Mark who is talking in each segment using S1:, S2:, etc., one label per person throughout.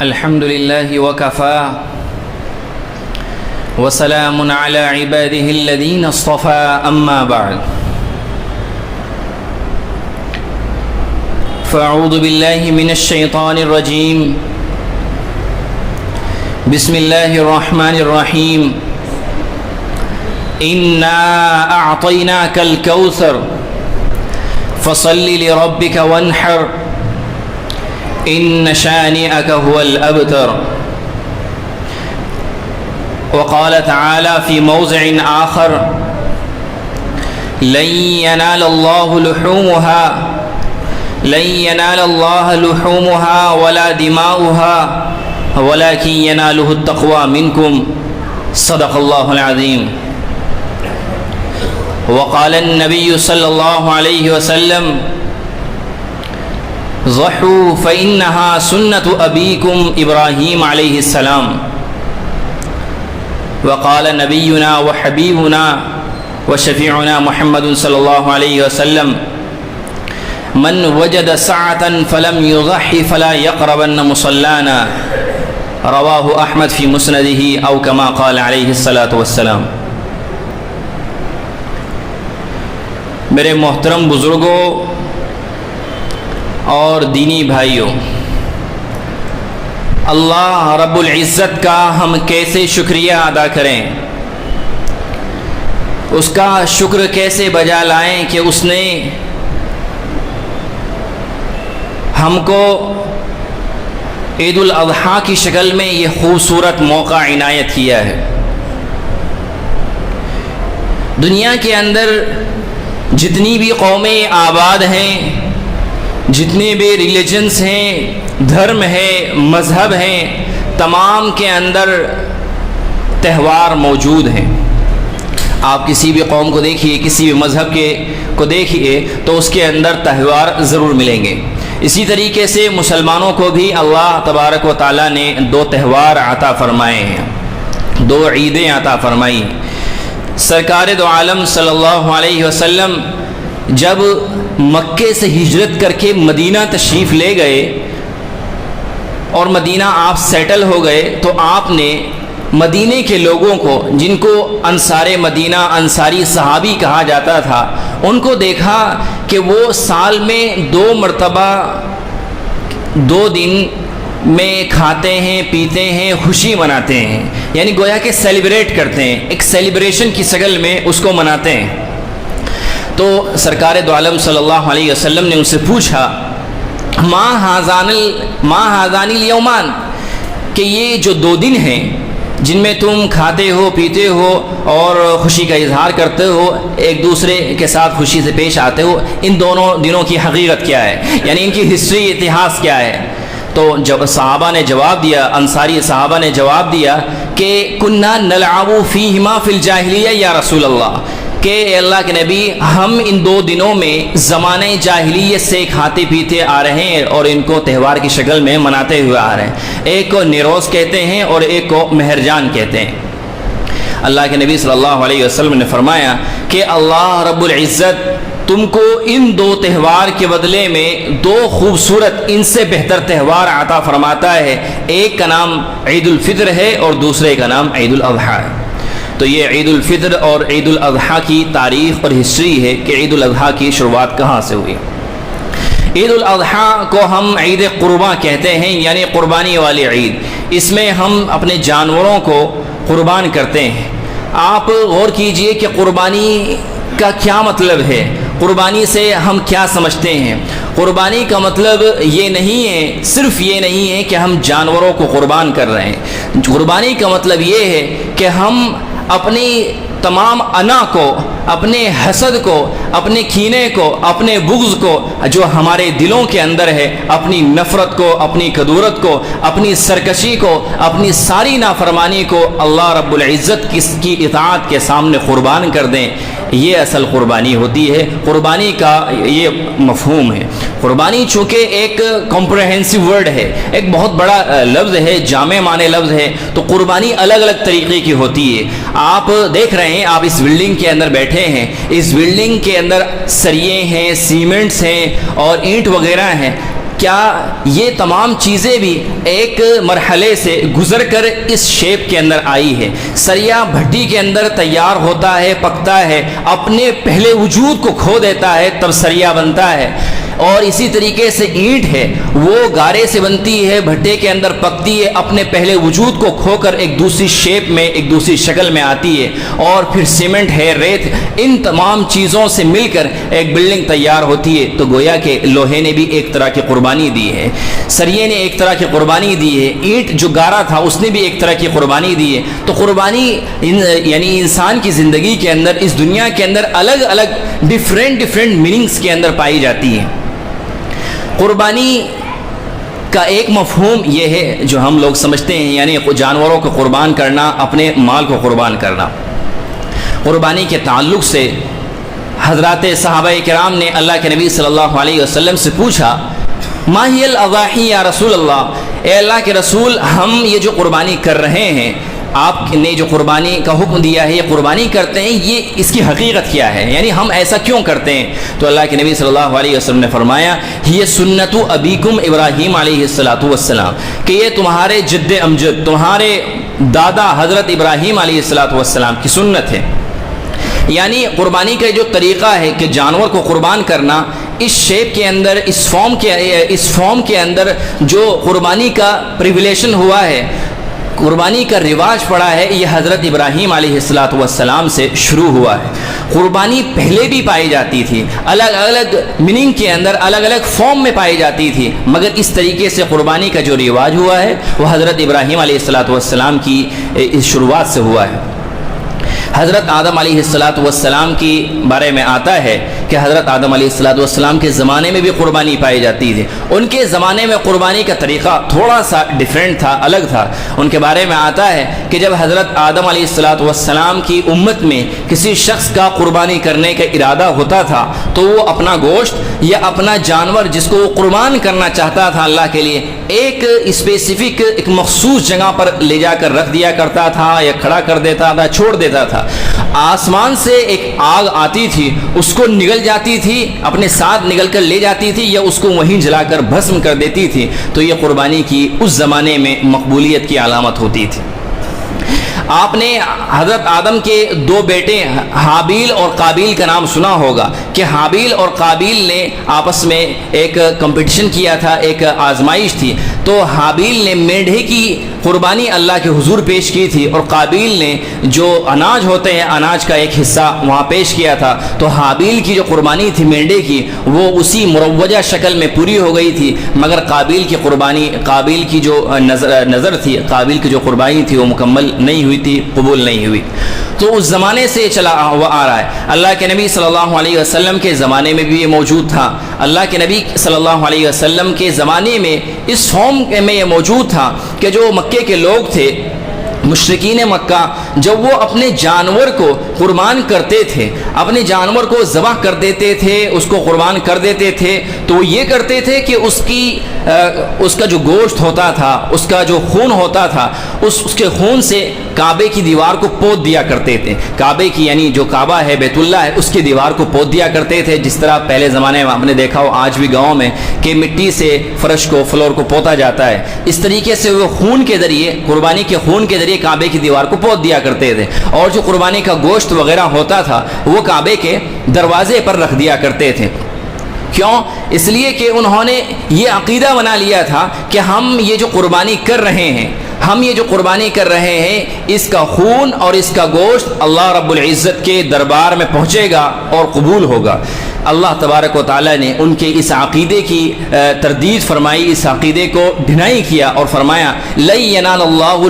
S1: الحمد لله وكفى وسلام على عباده الذين اصطفى أما بعد فأعوذ بالله من الشيطان الرجيم بسم الله الرحمن الرحيم إنا أعطيناك الكوثر فصل لربك وانحر إن شانئك هو الأبتر وقال تعالى في موضع آخر لن ينال الله لحومها ولا دماؤها ولكن يناله التقوى منكم صدق الله العظيم وقال النبي صلى الله عليه وسلم ضحوا فإنها سنة أبيكم إبراهيم عليه السلام وقال نبينا وحبيبنا وشفيعنا محمد صلى الله عليه وسلم من وجد سعة فلم يضحي فلا يقربن مصلانا رواه أحمد في مسنده أو كما قال عليه الصلاة والسلام۔ میرے محترم بزرگوں اور دینی بھائیوں، اللہ رب العزت کا ہم کیسے شکریہ ادا کریں، اس کا شکر کیسے بجا لائیں کہ اس نے ہم کو عید الاضحیٰ کی شکل میں یہ خوبصورت موقع عنایت کیا ہے۔ دنیا کے اندر جتنی بھی قومیں آباد ہیں، جتنے بھی ریلیجنز ہیں، دھرم ہے، مذہب ہیں، تمام کے اندر تہوار موجود ہیں۔ آپ کسی بھی قوم کو دیکھیے، کسی بھی مذہب کو دیکھیے تو اس کے اندر تہوار ضرور ملیں گے۔ اسی طریقے سے مسلمانوں کو بھی اللہ تبارک و تعالیٰ نے دو تہوار عطا فرمائے ہیں، دو عیدیں عطا فرمائی۔ سرکار دو عالم صلی اللہ علیہ وسلم جب مکے سے ہجرت کر کے مدینہ تشریف لے گئے اور مدینہ آپ سیٹل ہو گئے تو آپ نے مدینے کے لوگوں کو، جن کو انصار مدینہ، انصاری صحابی کہا جاتا تھا، ان کو دیکھا کہ وہ سال میں 2 مرتبہ 2 دن میں کھاتے ہیں، پیتے ہیں، خوشی مناتے ہیں، یعنی گویا کہ سیلیبریٹ کرتے ہیں، ایک سیلیبریشن کی شکل میں اس کو مناتے ہیں۔ تو سرکار دو عالم صلی اللہ علیہ وسلم نے ان سے پوچھا ما ہذان الیومان، کہ یہ جو 2 دن ہیں جن میں تم کھاتے ہو، پیتے ہو اور خوشی کا اظہار کرتے ہو، ایک دوسرے کے ساتھ خوشی سے پیش آتے ہو، ان دونوں دنوں کی حقیقت کیا ہے، یعنی ان کی ہسٹری، اتہاس کیا ہے؟ تو جب صحابہ نے جواب دیا، انصاری صحابہ نے جواب دیا کہ کننا نلعب فیہما فی الجاہلیہ یا رسول اللہ، کہ اے اللہ کے نبی، ہم ان 2 دنوں میں زمانہ جاہلیت سے کھاتے پیتے آ رہے ہیں اور ان کو تہوار کی شکل میں مناتے ہوئے آ رہے ہیں۔ ایک کو نیروز کہتے ہیں اور ایک کو مہرجان کہتے ہیں۔ اللہ کے نبی صلی اللہ علیہ وسلم نے فرمایا کہ اللہ رب العزت تم کو ان 2 تہوار کے بدلے میں 2 خوبصورت، ان سے بہتر تہوار عطا فرماتا ہے۔ ایک کا نام عید الفطر ہے اور دوسرے کا نام عید الاضحیٰ ہے۔ تو یہ عید الفطر اور عید الاضحیٰ کی تاریخ اور ہسٹری ہے کہ عید الاضحیٰ کی شروعات کہاں سے ہوئی۔ عید الاضحیٰ کو ہم عید قرباں کہتے ہیں، یعنی قربانی والی عید۔ اس میں ہم اپنے جانوروں کو قربان کرتے ہیں۔ آپ غور کیجئے کہ قربانی کا کیا مطلب ہے، قربانی سے ہم کیا سمجھتے ہیں۔ قربانی کا مطلب یہ نہیں ہے، صرف یہ نہیں ہے کہ ہم جانوروں کو قربان کر رہے ہیں۔ قربانی کا مطلب یہ ہے کہ ہم اپنی تمام انا کو، اپنے حسد کو، اپنے کینے کو، اپنے بغض کو جو ہمارے دلوں کے اندر ہے، اپنی نفرت کو، اپنی کدورت کو، اپنی سرکشی کو، اپنی ساری نافرمانی کو اللہ رب العزت کی اطاعت کے سامنے قربان کر دیں۔ یہ اصل قربانی ہوتی ہے۔ قربانی کا یہ مفہوم ہے۔ قربانی چونکہ ایک کمپریہنسو ورڈ ہے، ایک بہت بڑا لفظ ہے، جامع معنی لفظ ہے، تو قربانی الگ الگ طریقے کی ہوتی ہے۔ آپ دیکھ رہے ہیں، آپ اس بلڈنگ کے اندر بیٹھے ہیں، اس بلڈنگ کے اندر سریے ہیں، سیمنٹس ہیں اور اینٹ وغیرہ ہیں، کیا یہ تمام چیزیں بھی ایک مرحلے سے گزر کر اس شیپ کے اندر آئی ہے؟ سریا بھٹی کے اندر تیار ہوتا ہے، پکتا ہے، اپنے پہلے وجود کو کھو دیتا ہے، تب سریا بنتا ہے۔ اور اسی طریقے سے اینٹ ہے، وہ گارے سے بنتی ہے، بھٹے کے اندر پکتی ہے، اپنے پہلے وجود کو کھو کر ایک دوسری شیپ میں، ایک دوسری شکل میں آتی ہے۔ اور پھر سیمنٹ ہے، ریت، ان تمام چیزوں سے مل کر ایک بلڈنگ تیار ہوتی ہے۔ تو گویا کہ لوہے نے بھی ایک طرح کی قربانی دی ہے، سریے نے ایک طرح کی قربانی دی ہے، اینٹ جو گارا تھا اس نے بھی ایک طرح کی قربانی دی ہے۔ تو قربانی یعنی انسان کی زندگی کے اندر، اس دنیا کے اندر الگ الگ ڈفرینٹ میننگز کے اندر پائی جاتی ہے۔ قربانی کا ایک مفہوم یہ ہے جو ہم لوگ سمجھتے ہیں، یعنی جانوروں کو قربان کرنا، اپنے مال کو قربان کرنا۔ قربانی کے تعلق سے حضرات صحابہ کرام نے اللہ کے نبی صلی اللہ علیہ وسلم سے پوچھا، ما ہی الاضاحی یا رسول اللہ، اے اللہ کے رسول، ہم یہ جو قربانی کر رہے ہیں، آپ نے جو قربانی کا حکم دیا ہے، یہ قربانی کرتے ہیں، یہ اس کی حقیقت کیا ہے؟ یعنی ہم ایسا کیوں کرتے ہیں؟ تو اللہ کے نبی صلی اللہ علیہ وسلم نے فرمایا، یہ سنت ابیکم ابراہیم علیہ السلام، کہ یہ تمہارے جد امجد، تمہارے دادا حضرت ابراہیم علیہ السلام کی سنت ہے۔ یعنی قربانی کا جو طریقہ ہے کہ جانور کو قربان کرنا، اس شیپ کے اندر، اس فارم کے اندر جو قربانی کا پریویلیشن ہوا ہے، قربانی کا رواج پڑا ہے، یہ حضرت ابراہیم علیہ السلام سے شروع ہوا ہے۔ قربانی پہلے بھی پائی جاتی تھی، الگ الگ میننگ کے اندر، الگ الگ فارم میں پائی جاتی تھی، مگر اس طریقے سے قربانی کا جو رواج ہوا ہے وہ حضرت ابراہیم علیہ السلام کی اس شروعات سے ہوا ہے۔ حضرت آدم علیہ السلام کی بارے میں آتا ہے کہ حضرت آدم علیہ السلام کے زمانے میں بھی قربانی پائی جاتی تھی۔ ان کے زمانے میں قربانی کا طریقہ تھوڑا سا ڈیفرنٹ تھا، الگ تھا۔ ان کے بارے میں آتا ہے کہ جب حضرت آدم علیہ السلام کی امت میں کسی شخص کا قربانی کرنے کا ارادہ ہوتا تھا تو وہ اپنا گوشت یا اپنا جانور جس کو وہ قربان کرنا چاہتا تھا اللہ کے لیے، ایک اسپیسیفک، ایک مخصوص جگہ پر لے جا کر رکھ دیا کرتا تھا، یا کھڑا کر دیتا تھا، چھوڑ دیتا تھا۔ آسمان سے ایک آگ آتی تھی، اس کو نگل جاتی تھی، اپنے ساتھ نگل کر لے جاتی تھی، یا اس کو وہیں جلا کر بھسم کر دیتی تھی۔ تو یہ قربانی کی اس زمانے میں مقبولیت کی علامت ہوتی تھی۔ آپ نے حضرت آدم کے دو بیٹے حابیل اور قابیل کا نام سنا ہوگا کہ حابیل اور قابیل نے آپس میں ایک کمپٹیشن کیا تھا، ایک آزمائش تھی۔ تو حابیل نے مینڈھے کی قربانی اللہ کے حضور پیش کی تھی، اور قابیل نے جو اناج ہوتے ہیں، اناج کا ایک حصہ وہاں پیش کیا تھا۔ تو حابیل کی جو قربانی تھی مینڈھے کی، وہ اسی مروجہ شکل میں پوری ہو گئی تھی، مگر قابیل کی قربانی، قابیل کی جو نظر تھی، قابیل کی جو قربانی تھی وہ مکمل نہیں ہوئی تھی، قبول نہیں ہوئی۔ تو اس زمانے سے چلا ہوا آ رہا ہے۔ اللہ کے نبی صلی اللہ علیہ وسلم کے زمانے میں بھی یہ موجود تھا۔ اللہ کے نبی صلی اللہ علیہ وسلم کے زمانے میں اس فارم میں یہ موجود تھا کہ جو مکے کے لوگ تھے، مشرکین مکہ، جب وہ اپنے جانور کو قربان کرتے تھے، اپنے جانور کو ذبح کر دیتے تھے، اس کو قربان کر دیتے تھے، تو وہ یہ کرتے تھے کہ اس کا جو گوشت ہوتا تھا، اس کا جو خون ہوتا تھا، اس کے خون سے کعبے کی دیوار کو پوت دیا کرتے تھے۔ کعبے کی، یعنی جو کعبہ ہے، بیت اللہ ہے، اس کی دیوار کو پوت دیا کرتے تھے، جس طرح پہلے زمانے میں آپ نے دیکھا ہو، آج بھی گاؤں میں، کہ مٹی سے فرش کو، فلور کو پوتا جاتا ہے۔ اس طریقے سے وہ خون کے ذریعے، قربانی کے خون کے ذریعے کعبے کی دیوار کو پوت دیا کرتے تھے، اور جو قربانی کا گوشت وغیرہ ہوتا تھا وہ کعبے کے دروازے پر رکھ دیا کرتے تھے۔ کیوں؟ اس لیے کہ انہوں نے یہ عقیدہ بنا لیا تھا کہ ہم یہ جو قربانی کر رہے ہیں، اس کا خون اور اس کا گوشت اللہ رب العزت کے دربار میں پہنچے گا اور قبول ہوگا۔ اللہ تبارک و تعالیٰ نے ان کے اس عقیدے کی تردید فرمائی، اس عقیدے کو ڈینائی کیا، اور فرمایا لن ینال اللہ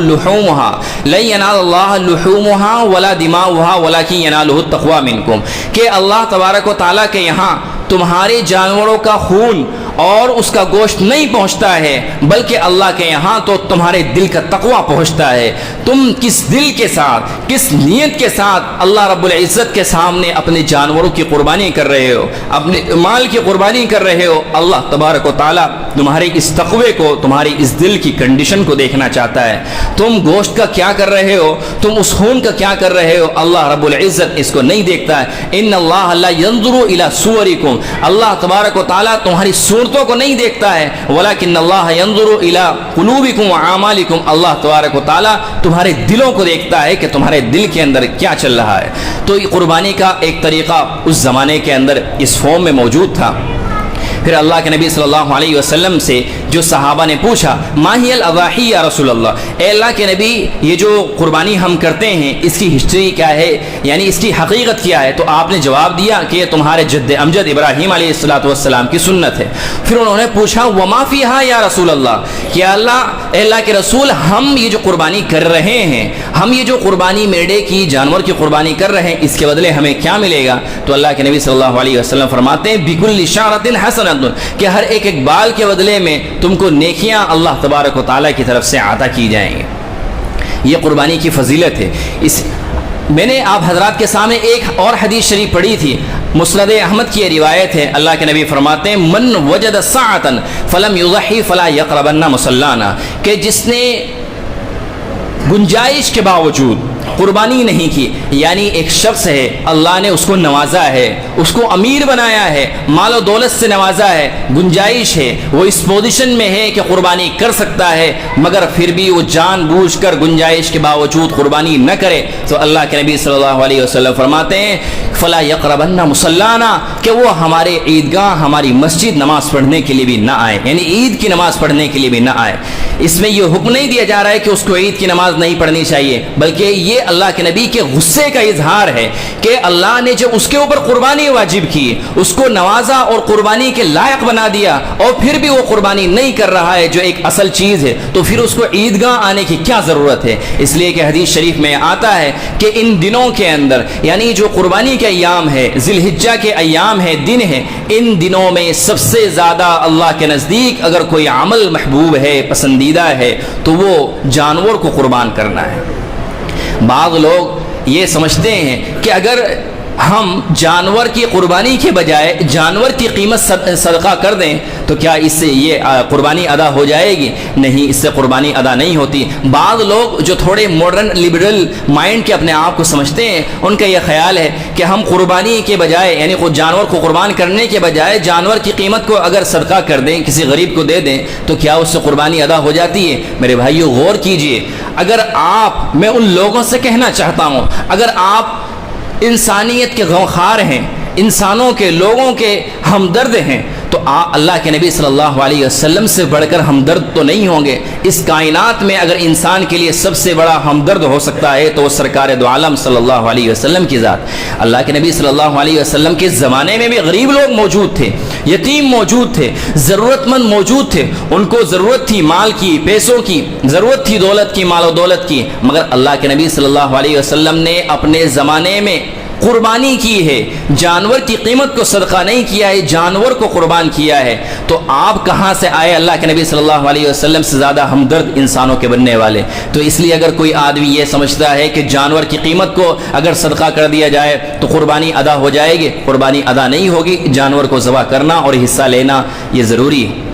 S1: لحومها ولا دماؤها ولکن ینالہ التقوی منکم، کہ اللہ تبارک و تعالیٰ کے یہاں تمہارے جانوروں کا خون اور اس کا گوشت نہیں پہنچتا ہے، بلکہ اللہ کے یہاں تو تمہارے دل کا تقوی پہنچتا ہے۔ تم کس دل کے ساتھ، کس نیت کے ساتھ اللہ رب العزت کے سامنے اپنے جانوروں کی قربانی کر رہے ہو، اپنے مال کی قربانی کر رہے ہو، اللہ تبارک و تعالیٰ تمہارے اس تقوی کو، تمہاری اس دل کی کنڈیشن کو دیکھنا چاہتا ہے۔ تم گوشت کا کیا کر رہے ہو، تم اس خون کا کیا کر رہے ہو، اللہ رب العزت اس کو نہیں دیکھتا ہے۔ ان اللہ لا ينظر الى صورکم، اللہ تبارک و تعالیٰ تمہاری صورتوں صورتوں کو نہیں دیکھتا ہے، ولیکن اللہ ینظر الی قلوبکم واعمالکم، اللہ تبارک و تعالیٰ تمہارے دلوں کو دیکھتا ہے کہ تمہارے دل کے اندر کیا چل رہا ہے۔ تو یہ قربانی کا ایک طریقہ اس زمانے کے اندر اس فارم میں موجود تھا۔ پھر اللہ کے نبی صلی اللہ علیہ وسلم سے جو صحابہ نے پوچھا ما ہی الاضاحی یا رسول اللہ، اے اللہ کے نبی یہ جو قربانی ہم کرتے ہیں اس کی ہسٹری کیا ہے، یعنی اس کی حقیقت کیا ہے؟ تو آپ نے جواب دیا کہ یہ تمہارے جد امجد ابراہیم علیہ السلام کی سنت ہے۔ پھر انہوں نے پوچھا وما فیہا یا رسول اللہ، کہ اے اللہ کے رسول ہم یہ جو قربانی کر رہے ہیں، ہم یہ جو قربانی میڑے کی جانور کی قربانی کر رہے ہیں اس کے بدلے ہمیں کیا ملے گا؟ تو اللہ کے نبی صلی اللہ علیہ وسلم فرماتے ہیں بکل شعرۃ حسنۃ، کہ ہر ایک بال کے بدلے میں تم کو نیکیاں اللہ تبارک و تعالیٰ کی طرف سے عطا کی جائیں گے۔ یہ قربانی کی فضیلت ہے۔ میں نے آپ حضرات کے سامنے ایک اور حدیث شریف پڑھی تھی، مسند احمد کی یہ روایت ہے، اللہ کے نبی فرماتے ہیں من وجد ساعۃ فلم یضحی فلا یقربن مصلانا، کہ جس نے گنجائش کے باوجود قربانی نہیں کی، یعنی ایک شخص ہے اللہ نے اس کو نوازا ہے، اس کو امیر بنایا ہے، مال و دولت سے نوازا ہے، گنجائش ہے، وہ اس پوزیشن میں ہے کہ قربانی کر سکتا ہے، مگر پھر بھی وہ جان بوجھ کر گنجائش کے باوجود قربانی نہ کرے، تو اللہ کے نبی صلی اللہ علیہ وسلم فرماتے ہیں فلا یقربن مصلانا، کہ وہ ہمارے عیدگاہ ہماری مسجد نماز پڑھنے کے لیے بھی نہ آئے، یعنی عید کی نماز پڑھنے کے لیے بھی نہ آئے۔ اس میں یہ حکم نہیں دیا جا رہا ہے کہ اس کو عید کی نماز نہیں پڑھنی چاہیے، بلکہ یہ اللہ کے نبی کے غصے کا اظہار ہے کہ اللہ نے جب اس کے اوپر قربانی واجب کی، اس کو نوازا اور قربانی کے لائق بنا دیا، اور پھر بھی وہ قربانی نہیں کر رہا ہے جو ایک اصل چیز ہے، تو پھر اس کو عیدگاہ آنے کی کیا ضرورت ہے؟ اس لیے کہ حدیث شریف میں آتا ہے کہ ان دنوں کے اندر، یعنی جو قربانی کے ایام ہے، ذی الحجہ کے ایام ہے، دن ہے، ان دنوں میں سب سے زیادہ اللہ کے نزدیک اگر کوئی عمل محبوب ہے، پسندیدہ ہے، تو وہ جانور کو قربان کرنا ہے۔ بعض لوگ یہ سمجھتے ہیں کہ اگر ہم جانور کی قربانی کے بجائے جانور کی قیمت صدقہ کر دیں تو کیا اس سے یہ قربانی ادا ہو جائے گی؟ نہیں، اس سے قربانی ادا نہیں ہوتی۔ بعض لوگ جو تھوڑے ماڈرن لبرل مائنڈ کے اپنے آپ کو سمجھتے ہیں، ان کا یہ خیال ہے کہ ہم قربانی کے بجائے، یعنی جانور کو قربان کرنے کے بجائے جانور کی قیمت کو اگر صدقہ کر دیں، کسی غریب کو دے دیں، تو کیا اس سے قربانی ادا ہو جاتی ہے؟ میرے بھائیو غور کیجئے، اگر آپ، میں ان لوگوں سے کہنا چاہتا ہوں، اگر آپ انسانیت کے غمخوار ہیں، انسانوں کے، لوگوں کے ہمدرد ہیں، تو اللہ کے نبی صلی اللہ علیہ وسلم سے بڑھ کر ہمدرد تو نہیں ہوں گے۔ اس کائنات میں اگر انسان کے لیے سب سے بڑا ہمدرد ہو سکتا ہے تو وہ سرکار دو عالم صلی اللہ علیہ وسلم کی ذات۔ اللہ کے نبی صلی اللہ علیہ وسلم کے زمانے میں بھی غریب لوگ موجود تھے، یتیم موجود تھے، ضرورت مند موجود تھے، ان کو ضرورت تھی مال کی، پیسوں کی، ضرورت تھی دولت کی، مال و دولت کی، مگر اللہ کے نبی صلی اللہ علیہ وسلم نے اپنے زمانے میں قربانی کی ہے، جانور کی قیمت کو صدقہ نہیں کیا ہے، جانور کو قربان کیا ہے۔ تو آپ کہاں سے آئے اللہ کے نبی صلی اللہ علیہ وسلم سے زیادہ ہمدرد انسانوں کے بننے والے؟ تو اس لیے اگر کوئی آدمی یہ سمجھتا ہے کہ جانور کی قیمت کو اگر صدقہ کر دیا جائے تو قربانی ادا ہو جائے گی، قربانی ادا نہیں ہوگی، جانور کو ذبح کرنا اور حصہ لینا یہ ضروری ہے۔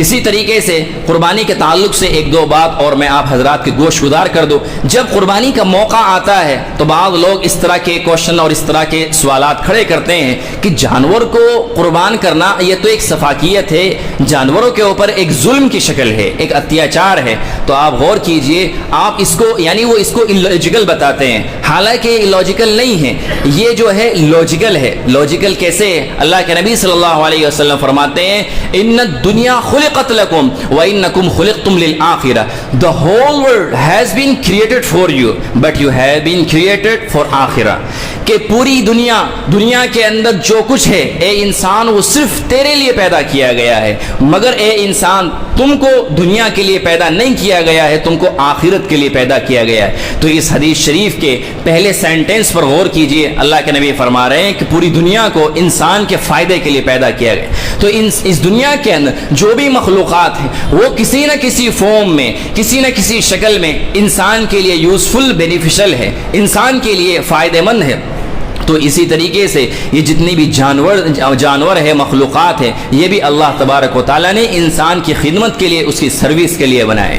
S1: اسی طریقے سے قربانی کے تعلق سے ایک دو بات اور میں آپ حضرات کے گوش گزار کر دوں۔ جب قربانی کا موقع آتا ہے تو بعض لوگ اس طرح کے کوشچن اور اس طرح کے سوالات کھڑے کرتے ہیں کہ جانور کو قربان کرنا یہ تو ایک سفاکیت ہے، جانوروں کے اوپر ایک ظلم کی شکل ہے، ایک اتیاچار ہے۔ تو آپ غور کیجئے، آپ اس کو، یعنی وہ اس کو اللاجیکل بتاتے ہیں، حالانکہ اللاجیکل نہیں ہے، یہ جو ہے لاجیکل ہے۔ لاجیکل کیسے ہے؟ اللہ کے نبی صلی اللہ علیہ وسلم فرماتے ہیں ان الدنیا خلقت لکم وانکم خلقتم للآخرہ، the whole world has been created for you but you have been created for آخرہ، کہ پوری دنیا کے اندر جو کچھ ہے اے انسان وہ صرف تیرے لیے پیدا کیا گیا ہے، مگر اے انسان تم کو دنیا کے لیے پیدا نہیں کیا گیا ہے، تم کو آخرت کے لیے پیدا کیا گیا ہے۔ تو اس حدیث شریف کے پہلے سینٹنس پر غور کیجئے، اللہ کے نبی فرما رہے ہیں کہ پوری دنیا کو انسان کے فائدے کے لیے پیدا کیا گیا۔ تو اس دنیا کے اندر جو بھی مخلوقات ہیں وہ کسی نہ کسی فارم میں، کسی نہ کسی شکل میں انسان کے لیے یوزفل، بینیفیشل ہے، انسان کے لیے فائدہ مند ہے۔ تو اسی طریقے سے یہ جتنی بھی جانور ہے، مخلوقات ہیں، یہ بھی اللہ تبارک و تعالیٰ نے انسان کی خدمت کے لیے، اس کی سروس کے لیے بنائے۔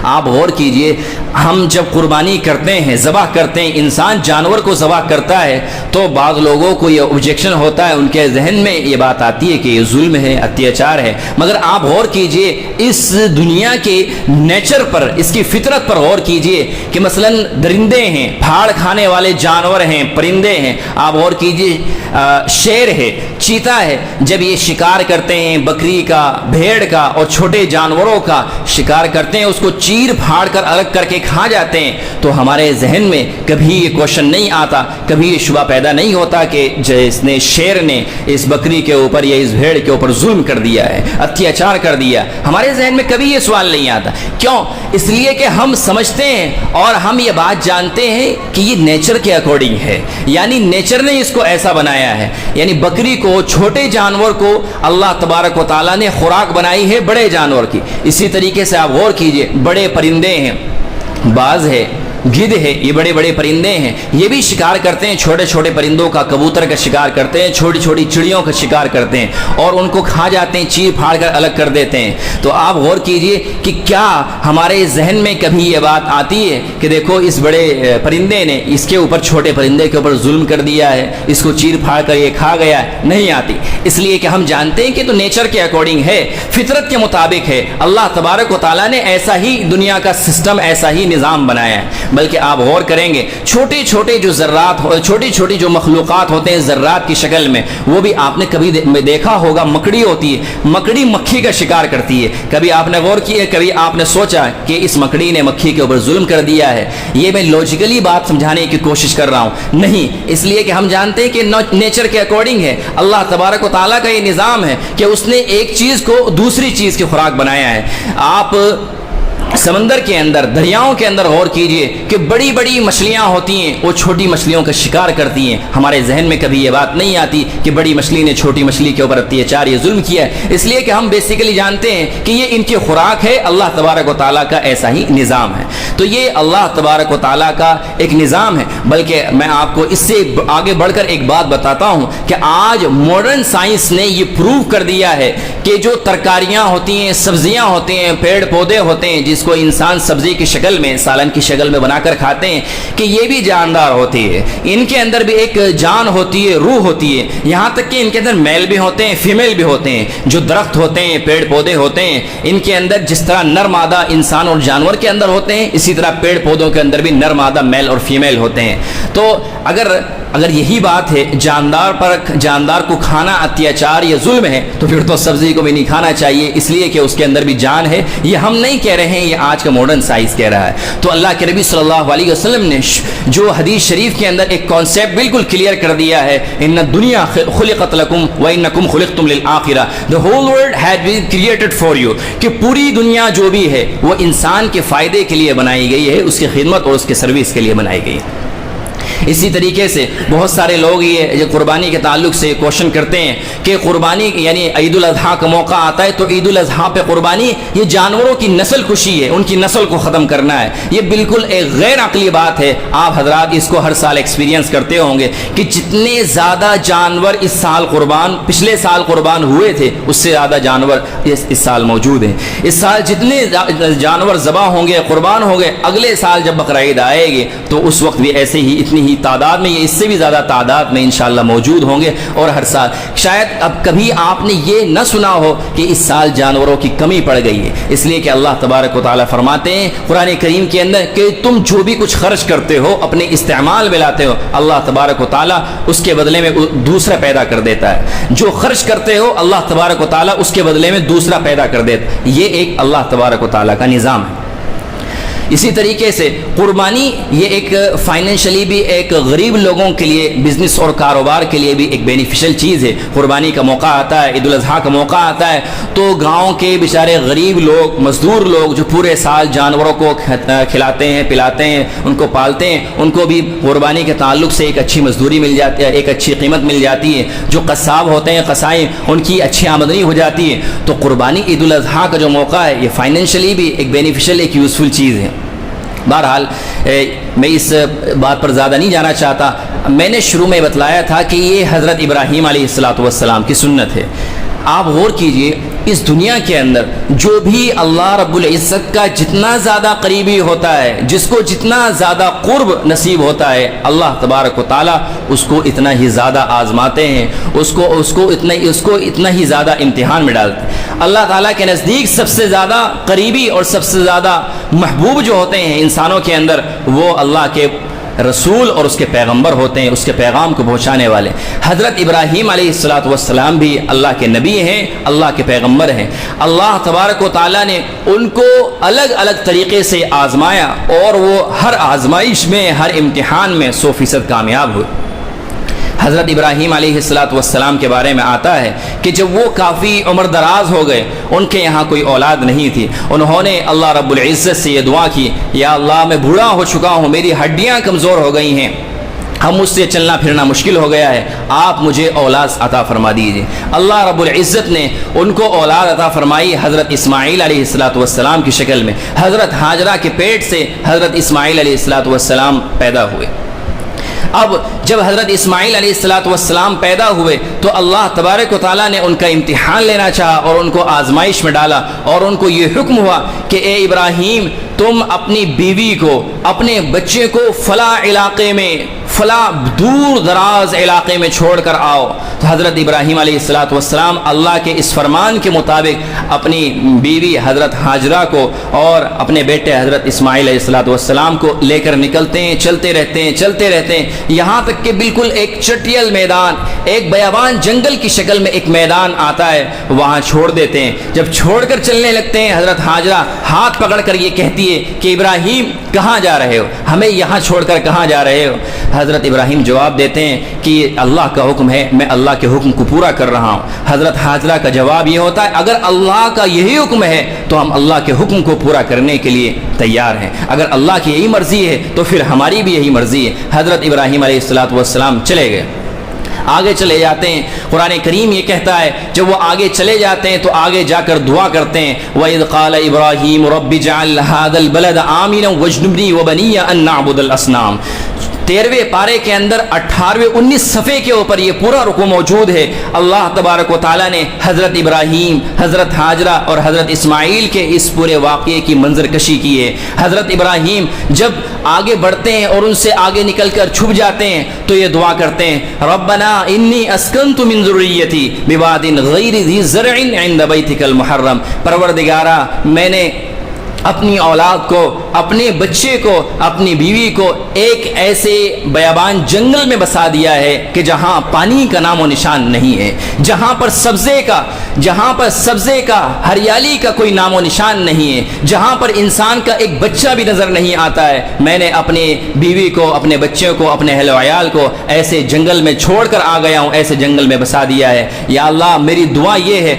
S1: آپ غور کیجئے، ہم جب قربانی کرتے ہیں، ذبح کرتے ہیں، انسان جانور کو ذبح کرتا ہے تو بعض لوگوں کو یہ اوبجیکشن ہوتا ہے، ان کے ذہن میں یہ بات آتی ہے کہ یہ ظلم ہے، اتیاچار ہے۔ مگر آپ غور کیجئے اس دنیا کے نیچر پر، اس کی فطرت پر غور کیجئے کہ مثلا درندے ہیں، پھاڑ کھانے والے جانور ہیں، پرندے ہیں، آپ غور کیجئے شیر ہے، چیتا ہے، جب یہ شکار کرتے ہیں بکری کا، بھیڑ کا اور چھوٹے جانوروں کا شکار کرتے ہیں، اس کو چیر پھاڑ کر الگ کر کے کھا جاتے ہیں، تو ہمارے ذہن میں کبھی یہ کوشچن نہیں آتا، کبھی یہ شبہ پیدا نہیں ہوتا کہ جس نے شیر نے اس بکری کے اوپر یا اس بھیڑ کے اوپر ظلم کر دیا ہے، اتیاچار کر دیا۔ ہمارے ذہن میں کبھی یہ سوال نہیں آتا۔ کیوں؟ اس لیے کہ ہم سمجھتے ہیں اور ہم یہ بات جانتے ہیں کہ یہ نیچر کے اکارڈنگ ہے، یعنی نیچر نے اس کو ایسا بنایا ہے، یعنی بکری کو، چھوٹے جانور کو اللہ تبارک و تعالیٰ نے خوراک بنائی ہے بڑے جانور کی۔ اسی طریقے سے آپ غور کیجئے، بڑے پرندے ہیں، باز ہے، گدھ ہے، یہ بڑے بڑے پرندے ہیں، یہ بھی شکار کرتے ہیں چھوٹے چھوٹے پرندوں کا، کبوتر کا شکار کرتے ہیں، چھوٹی چھوٹی چڑیوں کا شکار کرتے ہیں اور ان کو کھا جاتے ہیں، چیر پھاڑ کر الگ کر دیتے ہیں۔ تو آپ غور کیجئے کہ کیا ہمارے ذہن میں کبھی یہ بات آتی ہے کہ دیکھو اس بڑے پرندے نے اس کے اوپر، چھوٹے پرندے کے اوپر ظلم کر دیا ہے، اس کو چیر پھاڑ کر یہ کھا گیا ہے؟ نہیں آتی، اس لیے کہ ہم جانتے ہیں کہ تو نیچر کے اکارڈنگ ہے، فطرت کے مطابق ہے، اللہ تبارک و تعالیٰ نے ایسا ہی دنیا کا سسٹم، ایسا ہی نظام بنایا ہے۔ بلکہ آپ غور کریں گے چھوٹے چھوٹے جو ذرات، چھوٹی چھوٹی جو مخلوقات ہوتے ہیں ذرات کی شکل میں، وہ بھی آپ نے کبھی دیکھا ہوگا، مکڑی ہوتی ہے، مکڑی مکھی کا شکار کرتی ہے، کبھی آپ نے غور کیا، کبھی آپ نے سوچا کہ اس مکڑی نے مکھی کے اوپر ظلم کر دیا ہے؟ یہ میں لاجیکلی بات سمجھانے کی کوشش کر رہا ہوں، نہیں، اس لیے کہ ہم جانتے ہیں کہ نیچر کے اکارڈنگ ہے، اللہ تبارک و تعالیٰ کا یہ نظام ہے کہ اس نے ایک چیز کو دوسری چیز کی خوراک بنایا ہے۔ آپ سمندر کے اندر، دریاؤں کے اندر غور کیجئے کہ بڑی بڑی مچھلیاں ہوتی ہیں، وہ چھوٹی مچھلیوں کا شکار کرتی ہیں، ہمارے ذہن میں کبھی یہ بات نہیں آتی کہ بڑی مچھلی نے چھوٹی مچھلی کے اوپر اتیاچار، یہ ظلم کیا ہے، اس لیے کہ ہم بیسیکلی جانتے ہیں کہ یہ ان کی خوراک ہے، اللہ تبارک و تعالیٰ کا ایسا ہی نظام ہے۔ تو یہ اللہ تبارک و تعالیٰ کا ایک نظام ہے۔ بلکہ میں آپ کو اس سے آگے بڑھ کر ایک بات بتاتا ہوں کہ آج ماڈرن سائنس نے یہ پروو کر دیا ہے کہ جو ترکاریاں ہوتی ہیں، سبزیاں ہوتی ہیں، پیڑ پودے ہوتے ہیں، جس کو انسان سبزی کی شکل میں، سالن کی شکل میں بنا کر کھاتے ہیں، کہ یہ بھی جاندار ہوتی ہے، ان کے اندر بھی ایک جان ہوتی ہے، روح ہوتی ہے، یہاں تک کہ ان کے اندر میل بھی ہوتے ہیں، فیمیل بھی ہوتے ہیں۔ جو درخت ہوتے ہیں، پیڑ پودے ہوتے ہیں، ان کے اندر جس طرح نر مادہ انسان اور جانور کے اندر ہوتے ہیں، اسی طرح پیڑ پودوں کے اندر بھی نر مادہ میل اور فیمیل ہوتے ہیں۔ تو اگر یہی بات ہے، جاندار کو کھانا اتیاچار یا ظلم ہے، تو پھر تو سبزی کو بھی نہیں کھانا چاہیے، اس لیے کہ اس کے اندر بھی جان ہے۔ یہ ہم نہیں کہہ رہے ہیں، یہ آج کا ماڈرن سائنس کہہ رہا ہے۔ تو اللہ کے نبی صلی اللہ علیہ وسلم نے جو حدیث شریف کے اندر ایک کانسیپٹ بالکل کلیئر کر دیا ہے، ان الدنیا خلقت لکم وانکم خلقتم للآخرہ، the whole world had been created for you، کہ پوری دنیا جو بھی ہے وہ انسان کے فائدے کے لیے بنائی گئی ہے، اس کی خدمت اور اس کے سروس کے لیے بنائی گئی ہے۔ اسی طریقے سے بہت سارے لوگ یہ قربانی کے تعلق سے کوشچن کرتے ہیں کہ قربانی یعنی عید الاضحیٰ کا موقع آتا ہے تو عید الاضحیٰ پہ قربانی، یہ جانوروں کی نسل کشی ہے، ان کی نسل کو ختم کرنا ہے۔ یہ بالکل ایک غیر عقلی بات ہے۔ آپ حضرات اس کو ہر سال ایکسپیرینس کرتے ہوں گے کہ جتنے زیادہ جانور اس سال پچھلے سال قربان ہوئے تھے، اس سے زیادہ جانور اس سال موجود ہیں۔ اس سال جتنے جانور ذبح ہوں گے، قربان ہوں گے، اگلے سال جب بقرعید آئے گی تو اس وقت بھی ایسے ہی اتنی ہی تعداد میں، یہ اس سے بھی زیادہ تعداد میں انشاءاللہ موجود ہوں گے۔ اور ہر سال شاید اب کبھی آپ نے یہ نہ سنا ہو کہ اس سال جانوروں کی کمی پڑ گئی ہے، اس لیے کہ اللہ تبارک و تعالیٰ فرماتے ہیں قرآن کریم کے اندر کہ تم جو بھی کچھ خرچ کرتے ہو، اپنے استعمال میں لاتے ہو، اللہ تبارک و تعالیٰ اس کے بدلے میں دوسرا پیدا کر دیتا ہے۔ جو خرچ کرتے ہو اللہ تبارک و تعالیٰ اس کے بدلے میں دوسرا پیدا کر دیتا ہے۔ یہ ایک اللہ تبارک و تعالیٰ کا نظام ہے۔ اسی طریقے سے قربانی یہ ایک فائنینشلی بھی ایک غریب لوگوں کے لیے، بزنس اور کاروبار کے لیے بھی ایک بینیفیشل چیز ہے۔ قربانی کا موقع آتا ہے، عید الاضحیٰ کا موقع آتا ہے تو گاؤں کے بیچارے غریب لوگ، مزدور لوگ جو پورے سال جانوروں کو کھلاتے ہیں، پلاتے ہیں، ان کو پالتے ہیں، ان کو بھی قربانی کے تعلق سے ایک اچھی مزدوری مل جاتی ہے، ایک اچھی قیمت مل جاتی ہے۔ جو قصاب ہوتے ہیں، قصائی، ان کی اچھی آمدنی ہو جاتی ہے۔ تو قربانی عید الاضحیٰ کا جو موقع ہے یہ فائنینشلی بھی ایک بینیفیشل، ایک یوزفل چیز ہے۔ بہرحال میں اس بات پر زیادہ نہیں جانا چاہتا. میں نے شروع میں بتلایا تھا کہ یہ حضرت ابراہیم علیہ السلام کی سنت ہے. آپ غور کیجئے، اس دنیا کے اندر جو بھی اللہ رب العزت کا جتنا زیادہ قریبی ہوتا ہے، جس کو جتنا زیادہ قرب نصیب ہوتا ہے، اللہ تبارک و تعالیٰ اس کو اتنا ہی زیادہ آزماتے ہیں، اس کو اتنا ہی زیادہ امتحان میں ڈالتے ہیں. اللہ تعالیٰ کے نزدیک سب سے زیادہ قریبی اور سب سے زیادہ محبوب جو ہوتے ہیں انسانوں کے اندر، وہ اللہ کے رسول اور اس کے پیغمبر ہوتے ہیں، اس کے پیغام کو پہنچانے والے. حضرت ابراہیم علیہ السلام بھی اللہ کے نبی ہیں، اللہ کے پیغمبر ہیں. اللہ تبارک و تعالیٰ نے ان کو الگ الگ طریقے سے آزمایا اور وہ ہر آزمائش میں، ہر امتحان میں 100% کامیاب ہوئے. حضرت ابراہیم علیہ السلام کے بارے میں آتا ہے کہ جب وہ کافی عمر دراز ہو گئے، ان کے یہاں کوئی اولاد نہیں تھی، انہوں نے اللہ رب العزت سے یہ دعا کی، یا اللہ میں بوڑھا ہو چکا ہوں، میری ہڈیاں کمزور ہو گئی ہیں، ہم مجھ سے چلنا پھرنا مشکل ہو گیا ہے، آپ مجھے اولاد عطا فرما دیجیے. اللہ رب العزت نے ان کو اولاد عطا فرمائی حضرت اسماعیل علیہ السلام کی شکل میں. حضرت ہاجرہ کے پیٹ سے حضرت اسماعیل علیہ السلام پیدا ہوئے. اب جب حضرت اسماعیل علیہ السلام پیدا ہوئے تو اللہ تبارک و تعالیٰ نے ان کا امتحان لینا چاہا اور ان کو آزمائش میں ڈالا، اور ان کو یہ حکم ہوا کہ اے ابراہیم، تم اپنی بیوی کو، اپنے بچے کو فلاں علاقے میں، فلاں دور دراز علاقے میں چھوڑ کر آؤ. تو حضرت ابراہیم علیہ السلام اللہ کے اس فرمان کے مطابق اپنی بیوی حضرت ہاجرہ کو اور اپنے بیٹے حضرت اسماعیل علیہ السلام کو لے کر نکلتے ہیں، چلتے رہتے ہیں یہاں تک کہ بالکل ایک چٹیل میدان، ایک بیابان جنگل کی شکل میں ایک میدان آتا ہے، وہاں چھوڑ دیتے ہیں. جب چھوڑ کر چلنے لگتے ہیں، حضرت ہاجرہ ہاتھ پکڑ کر یہ کہتی ہے کہ ابراہیم کہاں جا رہے ہو، ہمیں یہاں چھوڑ کر کہاں جا رہے ہو؟ حضرت ابراہیم جواب دیتے ہیں کہ یہ اللہ کا حکم ہے، میں اللہ کے حکم کو پورا کر رہا ہوں. حضرت ہاجرہ کا جواب یہ ہوتا ہے، اگر اللہ کا یہی حکم ہے تو ہم اللہ کے حکم کو پورا کرنے کے لیے تیار ہیں، اگر اللہ کی یہی مرضی ہے تو پھر ہماری بھی یہی مرضی ہے. حضرت ابراہیم علیہ السلام چلے گئے، آگے چلے جاتے ہیں. قرآن کریم یہ کہتا ہے جب وہ آگے چلے جاتے ہیں تو آگے جا کر دعا کرتے ہیں، وَإِذْ قَالَ إِبْرَاهِيمُ رَبِّ اجْعَلْ هَذَا الْبَلَدَ آمِنًا وَاجْنُبْنِي وَبَنِيَّ أَن نَّعْبُدَ الْأَصْنَامَ. 13ویں پارے کے اندر 18-19 صفحے کے اوپر یہ پورا رکوع موجود ہے. اللہ تبارک و تعالیٰ نے حضرت ابراہیم، حضرت ہاجرہ اور حضرت اسماعیل کے اس پورے واقعے کی منظر کشی کی ہے. حضرت ابراہیم جب آگے بڑھتے ہیں اور ان سے آگے نکل کر چھپ جاتے ہیں تو یہ دعا کرتے ہیں، ربنا انی اسکنت من ذریتی بواد غیر ذی زرع عند بیتک المحرم. پروردگارا، میں نے اپنی اولاد کو، اپنے بچے کو، اپنی بیوی کو ایک ایسے بیابان جنگل میں بسا دیا ہے کہ جہاں پانی کا نام و نشان نہیں ہے، جہاں پر سبزے کا ہریالی کا کوئی نام و نشان نہیں ہے، جہاں پر انسان کا ایک بچہ بھی نظر نہیں آتا ہے. میں نے اپنی بیوی کو، اپنے بچے کو، اپنے اہل و عیال کو ایسے جنگل میں چھوڑ کر آ گیا ہوں، ایسے جنگل میں بسا دیا ہے. یا اللہ، میری دعا یہ ہے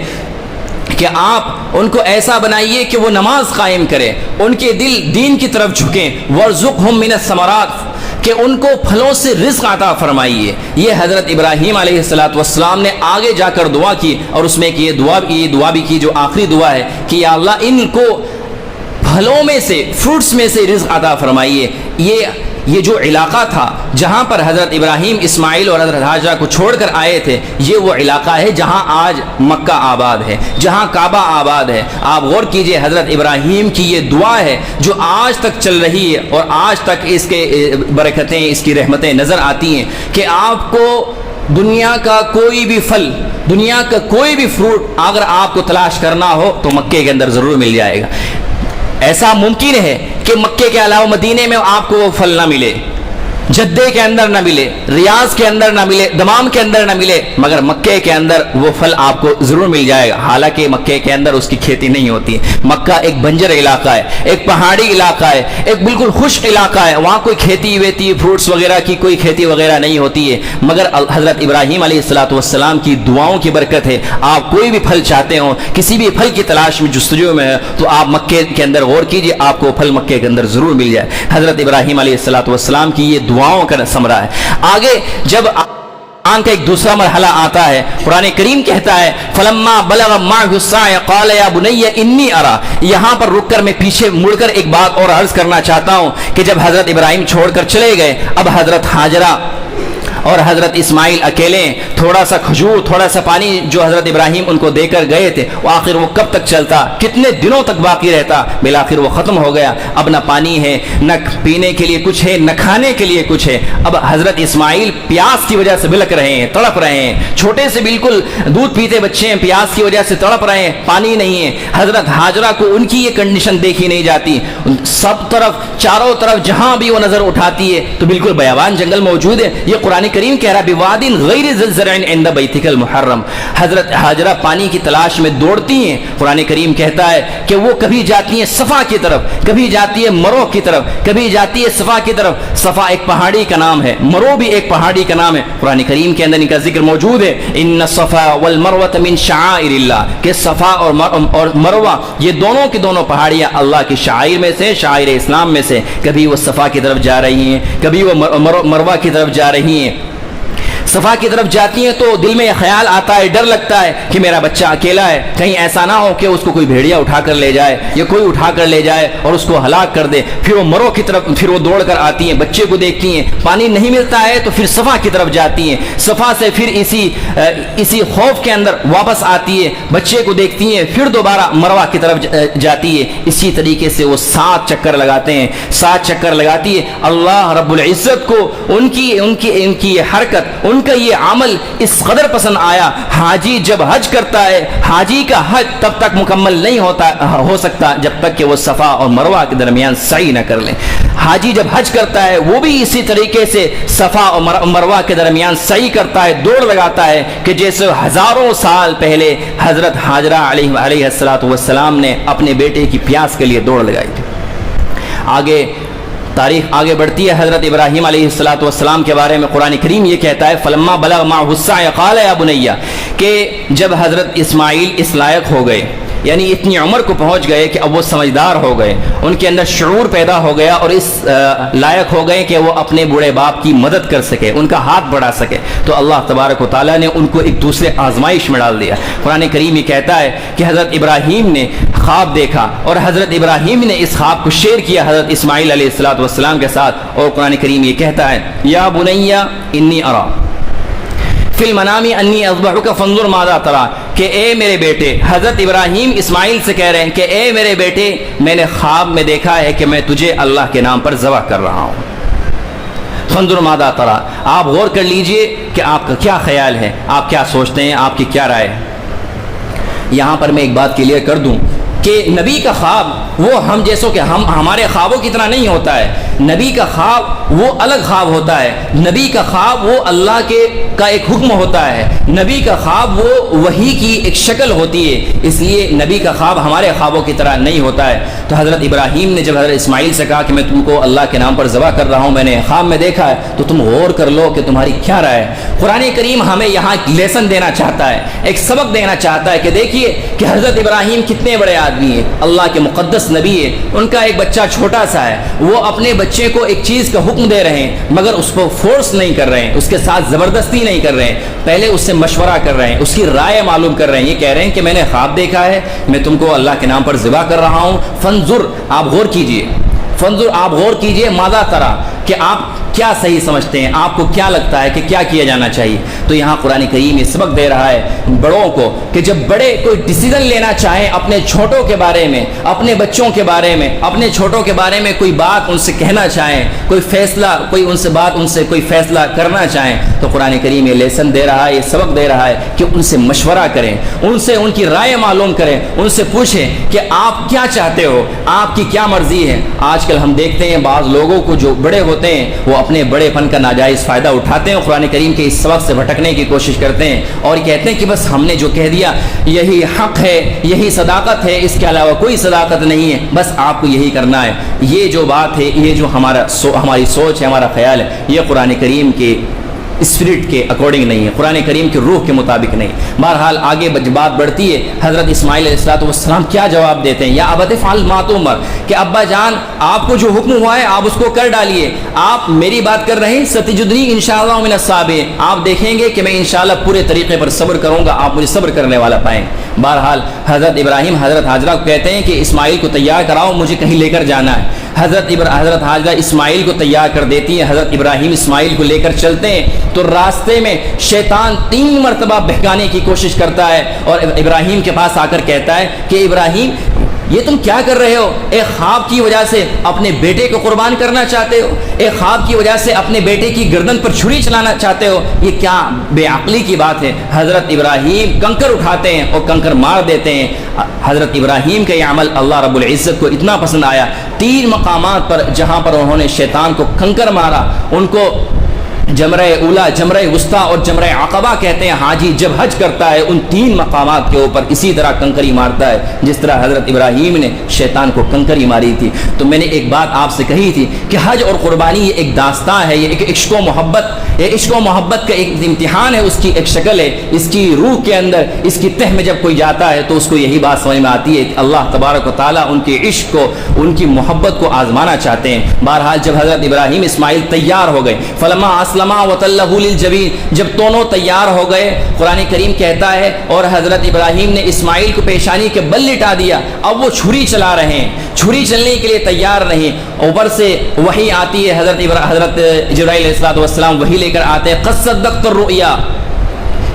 S1: کہ آپ ان کو ایسا بنائیے کہ وہ نماز قائم کرے، ان کے دل دین کی طرف جھکیں، وَارْزُقْهُم مِّنَ الثَّمَرَاتِ، کہ ان کو پھلوں سے رزق عطا فرمائیے. یہ حضرت ابراہیم علیہ السلام نے آگے جا کر دعا کی، اور اس میں کہ یہ دعا بھی کی جو آخری دعا ہے کہ یا اللہ ان کو پھلوں میں سے، فروٹس میں سے رزق عطا فرمائیے. یہ جو علاقہ تھا جہاں پر حضرت ابراہیم، اسماعیل اور حضرت ہاجرہ کو چھوڑ کر آئے تھے، یہ وہ علاقہ ہے جہاں آج مکہ آباد ہے، جہاں کعبہ آباد ہے. آپ غور کیجئے، حضرت ابراہیم کی یہ دعا ہے جو آج تک چل رہی ہے اور آج تک اس کے برکتیں، اس کی رحمتیں نظر آتی ہیں کہ آپ کو دنیا کا کوئی بھی پھل، دنیا کا کوئی بھی فروٹ اگر آپ کو تلاش کرنا ہو تو مکے کے اندر ضرور مل جائے گا. ایسا ممکن ہے کہ مکے کے علاوہ مدینے میں آپ کو وہ پھل نہ ملے، جدے کے اندر نہ ملے، ریاض کے اندر نہ ملے، دمام کے اندر نہ ملے، مگر مکے کے اندر وہ پھل آپ کو ضرور مل جائے گا. حالانکہ مکے کے اندر اس کی کھیتی نہیں ہوتی ہے. مکہ ایک بنجر علاقہ ہے، ایک پہاڑی علاقہ ہے، ایک بالکل خشک علاقہ ہے، وہاں کوئی کھیتی ویتی، فروٹس وغیرہ کی کوئی کھیتی وغیرہ نہیں ہوتی ہے. مگر حضرت ابراہیم علیہ السلام کی دعاؤں کی برکت ہے، آپ کوئی بھی پھل چاہتے ہوں، کسی بھی پھل کی تلاش میں جستجو میں ہے، تو آپ مکے کے اندر غور کیجئے، آپ کو پھل مکے کے اندر ضرور مل جائے. حضرت ابراہیم علیہ السلام کی یہ دعاؤں کا ثمرہ ہے. آگے جب آن کا ایک دوسرا مرحلہ آتا ہے. قرآن کریم کہتا ہے فلما بلغ معه السعي قال يا بني انی ارى. یہاں پر رک کر میں پیچھے مڑ کر ایک بات اور عرض کرنا چاہتا ہوں کہ جب حضرت ابراہیم چھوڑ کر چلے گئے, اب حضرت ہاجرہ اور حضرت اسماعیل اکیلے, تھوڑا سا کھجور تھوڑا سا پانی جو حضرت ابراہیم ان کو دے کر گئے تھے وہ آخر وہ کب تک چلتا, کتنے دنوں تک باقی رہتا, بالآخر وہ ختم ہو گیا. اب نہ پانی ہے, نہ پینے کے لیے کچھ ہے, نہ کھانے کے لیے کچھ ہے. اب حضرت اسماعیل پیاس کی وجہ سے بلک رہے ہیں, تڑپ رہے ہیں, چھوٹے سے بالکل دودھ پیتے بچے ہیں, پیاس کی وجہ سے تڑپ رہے ہیں, پانی نہیں ہے. حضرت ہاجرہ کو ان کی یہ کنڈیشن دیکھی نہیں جاتی, سب طرف چاروں طرف جہاں بھی وہ نظر اٹھاتی ہے تو بالکل بیابان جنگل موجود ہے. یہ قرآن کریم کہہ رہا بوادٍ غیر ذی زرع عند بیتک المحرم. حضرت ہاجرہ پانی کی تلاش میں دوڑتی ہیں. قرآن کریم کہتا ہے کہ وہ کبھی جاتی ہیں صفا کی طرف, کبھی جاتی ہے مرو کی طرف, کبھی جاتی ہے صفا کی طرف. صفا ایک پہاڑی کا نام ہے, مرو بھی ایک پہاڑی کا نام ہے. قرآن کریم کے اندر ان کا ذکر موجود ہے, ان الصفا والمروہ من شعائر اللہ, کہ صفا اور مروہ یہ دونوں کی دونوں پہاڑیاں اللہ کی شعائر میں سے, شعائر اسلام میں سے. کبھی وہ صفا کی طرف جا رہی ہیں, کبھی وہ مروہ کی طرف جا رہی ہیں. صفا کی طرف جاتی ہیں تو دل میں یہ خیال آتا ہے, ڈر لگتا ہے کہ میرا بچہ اکیلا ہے, کہیں ایسا نہ ہو کہ اس کو کوئی بھیڑیا اٹھا کر لے جائے یا کوئی اٹھا کر لے جائے اور اس کو ہلاک کر دے. پھر وہ مرو کی طرف پھر وہ دوڑ کر آتی ہیں, بچے کو دیکھتی ہیں, پانی نہیں ملتا ہے تو پھر صفا کی طرف جاتی ہیں. صفا سے پھر اسی خوف کے اندر واپس آتی ہے, بچے کو دیکھتی ہیں, پھر دوبارہ مروہ کی طرف جاتی ہے. اسی طریقے سے وہ 7 چکر لگاتے ہیں, 7 چکر لگاتی ہے. اللہ رب العزت کو ان کی یہ حرکت, ان کا یہ عمل اس قدر پسند آیا. حاجی جب حج کرتا ہے, حاجی کا حج تب تک مکمل نہیں ہو سکتا جب تک کہ وہ صفا اور مروہ کے درمیان سعی نہ کر لیں. حاجی جب حج کرتا ہے وہ بھی اسی طریقے سے صفا اور مروہ کے درمیان سعی کرتا ہے, دوڑ لگاتا ہے کہ جیسے ہزاروں سال پہلے حضرت ہاجرہ علیہ السلام نے اپنے بیٹے کی پیاس کے لیے دوڑ لگائی تھی. تاریخ آگے بڑھتی ہے. حضرت ابراہیم علیہ السلام کے بارے میں قرآن کریم یہ کہتا ہے فلما بلغ معه السعي قال يا بني, کہ جب حضرت اسماعیل اس لائق ہو گئے, یعنی اتنی عمر کو پہنچ گئے کہ اب وہ سمجھدار ہو گئے, ان کے اندر شعور پیدا ہو گیا اور اس لائق ہو گئے کہ وہ اپنے بوڑھے باپ کی مدد کر سکے, ان کا ہاتھ بڑھا سکے, تو اللہ تبارک و تعالیٰ نے ان کو ایک دوسرے آزمائش میں ڈال دیا. قرآن کریم یہ کہتا ہے کہ حضرت ابراہیم نے خواب دیکھا اور حضرت ابراہیم نے اس خواب کو شیئر کیا حضرت اسماعیل علیہ السلام کے ساتھ, اور قرآن کریم یہ کہتا ہے یا بنی انی ارى فی المنام انی اذبحک فانظر ماذا تری, کہ اے میرے بیٹے, حضرت ابراہیم اسماعیل سے کہہ رہے ہیں کہ اے میرے بیٹے, میں نے خواب میں دیکھا ہے کہ میں تجھے اللہ کے نام پر ذبح کر رہا ہوں. فانظر ماذا تری, آپ غور کر لیجئے کہ آپ کا کیا خیال ہے, آپ کیا سوچتے ہیں, آپ کی کیا رائے ہے. یہاں پر میں ایک بات کلیئر کر دوں کہ نبی کا خواب وہ ہم جیسوں کہ ہمارے خوابوں کی طرح نہیں ہوتا ہے. نبی کا خواب وہ الگ خواب ہوتا ہے. نبی کا خواب وہ اللہ کا ایک حکم ہوتا ہے. نبی کا خواب وہ وحی کی ایک شکل ہوتی ہے, اس لیے نبی کا خواب ہمارے خوابوں کی طرح نہیں ہوتا ہے. تو حضرت ابراہیم نے جب حضرت اسماعیل سے کہا کہ میں تم کو اللہ کے نام پر ذبح کر رہا ہوں, میں نے خواب میں دیکھا ہے, تو تم غور کر لو کہ تمہاری کیا رائے ہے. قرآن کریم ہمیں یہاں ایک لیسن دینا چاہتا ہے, ایک سبق دینا چاہتا ہے کہ دیکھیے کہ حضرت ابراہیم کتنے بڑے آدمی ہیں, اللہ کے مقدس نبی ہے, ان کا ایک بچہ چھوٹا سا ہے, وہ اپنے بچے کو ایک چیز کا حکم دے رہے ہیں مگر اس کو فورس نہیں کر رہے ہیں, اس کے ساتھ زبردستی نہیں کر رہے ہیں, پہلے اس سے مشورہ کر رہے ہیں, اس کی رائے معلوم کر رہے ہیں. یہ کہہ رہے ہیں کہ میں نے خواب دیکھا ہے, میں تم کو اللہ کے نام پر ذبح کر رہا ہوں. فانظر, آپ غور کیجئے, فانظر آپ غور کیجئے, ماذا تری, کہ آپ کیا صحیح سمجھتے ہیں, آپ کو کیا لگتا ہے کہ کیا کیا جانا چاہیے. تو یہاں قرآن کریم یہ سبق دے رہا ہے بڑوں کو کہ جب بڑے کوئی ڈیسیژن لینا چاہیں اپنے چھوٹوں کے بارے میں, اپنے بچوں کے بارے میں, اپنے چھوٹوں کے بارے میں کوئی بات ان سے کہنا چاہیں, کوئی فیصلہ ان سے کوئی فیصلہ کرنا چاہیں, تو قرآن کریم یہ لیسن دے رہا ہے, یہ سبق دے رہا ہے کہ ان سے مشورہ کریں, ان سے ان کی رائے معلوم کریں, ان سے پوچھیں کہ آپ کیا چاہتے ہو, آپ کی کیا مرضی ہے. آج کل ہم دیکھتے ہیں بعض لوگوں کو جو بڑے ہوتے ہیں وہ اپنے بڑے پن کا ناجائز فائدہ اٹھاتے ہیں, قرآن کریم کے اس سبق سے بھٹکنے کی کوشش کرتے ہیں اور کہتے ہیں کہ بس ہم نے جو کہہ دیا یہی حق ہے, یہی صداقت ہے, اس کے علاوہ کوئی صداقت نہیں ہے, بس آپ کو یہی کرنا ہے. یہ جو بات ہے, یہ جو ہماری سوچ ہے, ہمارا خیال ہے, یہ قرآن کریم کے اسپرٹ کے اکارڈنگ نہیں ہے، قرآن کریم کی روح کے مطابق نہیں۔ بہرحال آگے بات بڑھتی ہے، حضرت اسماعیل علیہ السلام کیا جواب دیتے ہیں؟ یا ابت فعل ما تؤمر، کہ ابا جان آپ کو جو حکم ہوا ہے آپ اس کو کر ڈالیے، آپ میری بات کر رہے ہیں، ستجدنی انشاءاللہ من الصابرین، آپ دیکھیں گے کہ میں انشاءاللہ پورے طریقے پر صبر کروں گا، آپ مجھے صبر کرنے والا پائیں۔ بہرحال حضرت ابراہیم حضرت حاجرہ کو کہتے ہیں کہ اسماعیل کو تیار کراؤ، مجھے کہیں لے کر جانا ہے۔ حضرت حاجرہ اسماعیل کو تیار کر دیتی ہیں، حضرت ابراہیم اسماعیل کو لے کر چلتے ہیں تو راستے میں شیطان 3 مرتبہ بہکانے کی کوشش کرتا ہے اور ابراہیم کے پاس آ کر کہتا ہے کہ ابراہیم یہ تم کیا کر رہے ہو؟ ایک خواب کی وجہ سے اپنے بیٹے کو قربان کرنا چاہتے ہو، ایک خواب کی وجہ سے اپنے بیٹے کی گردن پر چھری چلانا چاہتے ہو، یہ کیا بے عقلی کی بات ہے۔ حضرت ابراہیم کنکر اٹھاتے ہیں اور کنکر مار دیتے ہیں۔ حضرت ابراہیم کا یہ عمل اللہ رب العزت کو اتنا پسند آیا، 3 مقامات پر جہاں پر انہوں نے شیطان کو کنکر مارا، ان کو جمرہ اولا، جمرہ وسطیٰ اور جمرہ عقبہ کہتے ہیں۔ حاجی جب حج کرتا ہے ان 3 مقامات کے اوپر اسی طرح کنکری مارتا ہے جس طرح حضرت ابراہیم نے شیطان کو کنکری ماری تھی۔ تو میں نے ایک بات آپ سے کہی تھی کہ حج اور قربانی یہ ایک داستان ہے، یہ ایک عشق و محبت، یہ عشق و محبت کا ایک امتحان ہے، اس کی ایک شکل ہے، اس کی روح کے اندر، اس کی تہ میں جب کوئی جاتا ہے تو اس کو یہی بات سمجھ میں آتی ہے کہ اللہ تبارک و تعالیٰ ان کے عشق کو، ان کی محبت کو آزمانا چاہتے ہیں۔ بہرحال جب حضرت ابراہیم اسماعیل تیار ہو گئے، فلما اسلما وتلہ للجبین، جب دونوں تیار ہو گئے، قرآن کریم کہتا ہے اور حضرت ابراہیم نے اسماعیل کو پیشانی کے بل لٹا دیا، اب وہ چھری چلا رہے ہیں، چھری چلنے کے لیے تیار نہیں، اوپر سے وحی آتی ہے، حضرت جبرائیل علیہ السلام وحی لے کر آتے ہیں، قد صدقت الرؤیا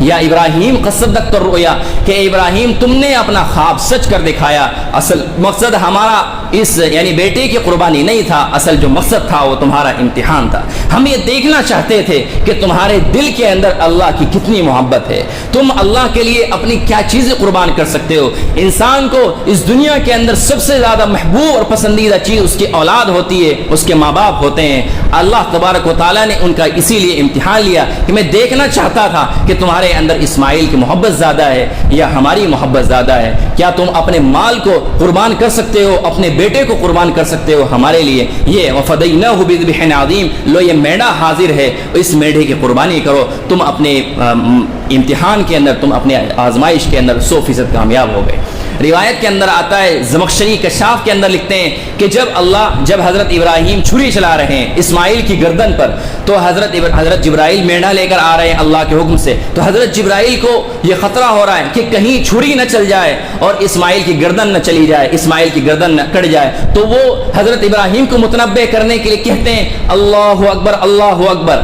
S1: یا ابراہیم قد صدقت الرؤیا، کہ ابراہیم تم نے اپنا خواب سچ کر دکھایا، اصل مقصد ہمارا اس یعنی بیٹے کی قربانی نہیں تھا، اصل جو مقصد تھا وہ تمہارا امتحان تھا، ہم یہ دیکھنا چاہتے تھے کہ تمہارے دل کے اندر اللہ کی کتنی محبت ہے، تم اللہ کے لیے اپنی کیا چیزیں قربان کر سکتے ہو۔ انسان کو اس دنیا کے اندر سب سے زیادہ محبوب اور پسندیدہ چیز اس کی اولاد ہوتی ہے، اس کے ماں باپ ہوتے ہیں۔ اللہ تبارک و تعالیٰ نے ان کا اسی لیے امتحان لیا کہ میں دیکھنا چاہتا تھا کہ تمہارے اندر اسماعیل کی محبت زیادہ ہے یا ہماری محبت زیادہ ہے، کیا تم اپنے مال کو قربان کر سکتے ہو، اپنے بیٹے کو قربان کر سکتے ہو ہمارے لیے؟ یہ وفدیناہ بذبح عظیم، لو یہ میڑا حاضر ہے، اس میڑے کی قربانی کرو، تم اپنے امتحان کے اندر، تم اپنے آزمائش کے اندر 100% کامیاب ہو گئے۔ روایت کے اندر آتا ہے، زمخشری کشاف کے اندر لکھتے ہیں کہ جب حضرت ابراہیم چھری چلا رہے ہیں اسماعیل کی گردن پر، تو حضرت جبرائیل میڑا لے کر آ رہے ہیں اللہ کے حکم سے، تو حضرت جبرائیل کو یہ خطرہ ہو رہا ہے کہ کہیں چھری نہ چل جائے اور اسماعیل کی گردن نہ چلی جائے، اسماعیل کی گردن نہ کٹ جائے، تو وہ حضرت ابراہیم کو متنبہ کرنے کے لیے کہتے ہیں اللہ اکبر اللہ اکبر۔